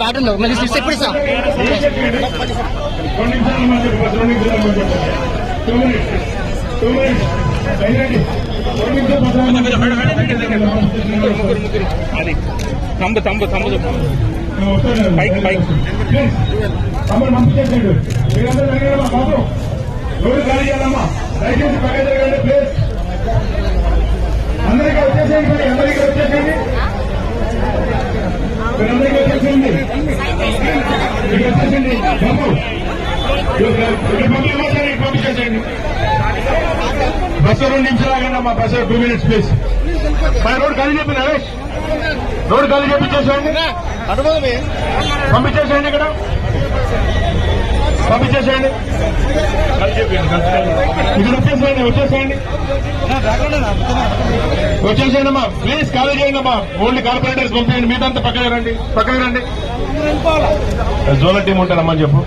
Bat ఉండవు మళ్ళీ six ఎప్పుడు సార్ తమ్ము తమ్ము తమ్ము పైకి పైకి తమ్ముడు పంపించేసాడు మీరందరూ జరిగారమ్మా బాబు రోడ్డు ఖాళీ చేయాలమ్మా దయచేసి పక్క జరగండి ప్లీజ్ అందరికీ వచ్చేసేయండి మరి అందరికీ వచ్చేసేయండి మీరందరికీ వచ్చేసేయండి మీకు వచ్చేసేయండి బాబు పంపించేసేయండి బస్సు 2 నిమిషాలు ఆగండి అమ్మా బస్సు 2 minutes ప్లీజ్ రోడ్డు ఖాళీ చెప్పి నరేష్ రోడ్డు ఖాళీ చెప్పించేసేయండి పంపించేసేయండి ఇక్కడ పంపించేసేయండి ఇక్కడ వచ్చేసేయండి వచ్చేసేయండి వచ్చేసేయండి అమ్మా ప్లీజ్ ఖాళీ చేయండి అమ్మా ఓన్లీ కార్పొరేటర్స్ పంపించండి మీదంతా పక్కన రండి పక్కన రండి జోల టీం ఉంటారమ్మా చెప్పు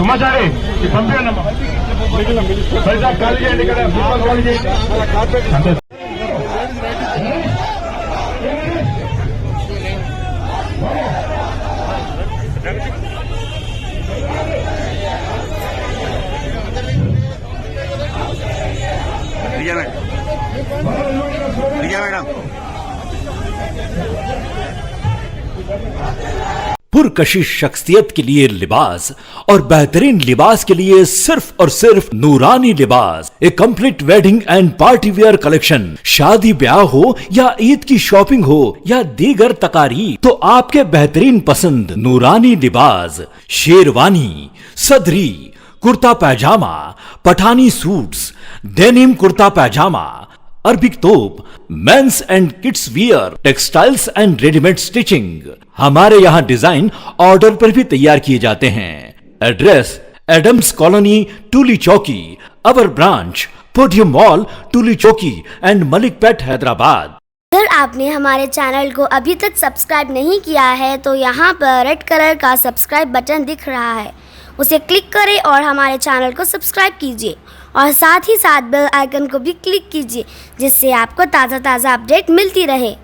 ఉమాచారి పంపించండి అమ్మా ఖాళీ చేయండి ఇక్కడ ఖాళీ చేయండి मैडम पुरकशिश शख्सियत के लिए लिबास और बेहतरीन लिबास के लिए सिर्फ और सिर्फ Noorani Libas, a complete wedding and party wear collection. शादी ब्याह हो या ईद की शॉपिंग हो या दीगर तकारीब, तो आपके बेहतरीन पसंद नूरानी लिबास, शेरवानी, सदरी, kurta pyjama, Pathani suits, denim kurta pyjama, Arabic thobe, men's and kids wear, textiles and readymade stitching. हमारे यहाँ डिजाइन ऑर्डर पर भी तैयार किए जाते हैं। एड्रेस एडम्स कॉलोनी, टूली चौकी, अवर ब्रांच पोडियम मॉल, टूली चौकी एंड मलिकपेट, हैदराबाद। अगर आपने हमारे चैनल को अभी तक सब्सक्राइब नहीं किया है तो यहाँ पर रेड कलर का सब्सक्राइब बटन दिख रहा है, उसे क्लिक करें और हमारे चैनल को सब्सक्राइब कीजिए और साथ ही साथ बेल आइकन को भी क्लिक कीजिए जिससे आपको ताज़ा अपडेट मिलती रहे।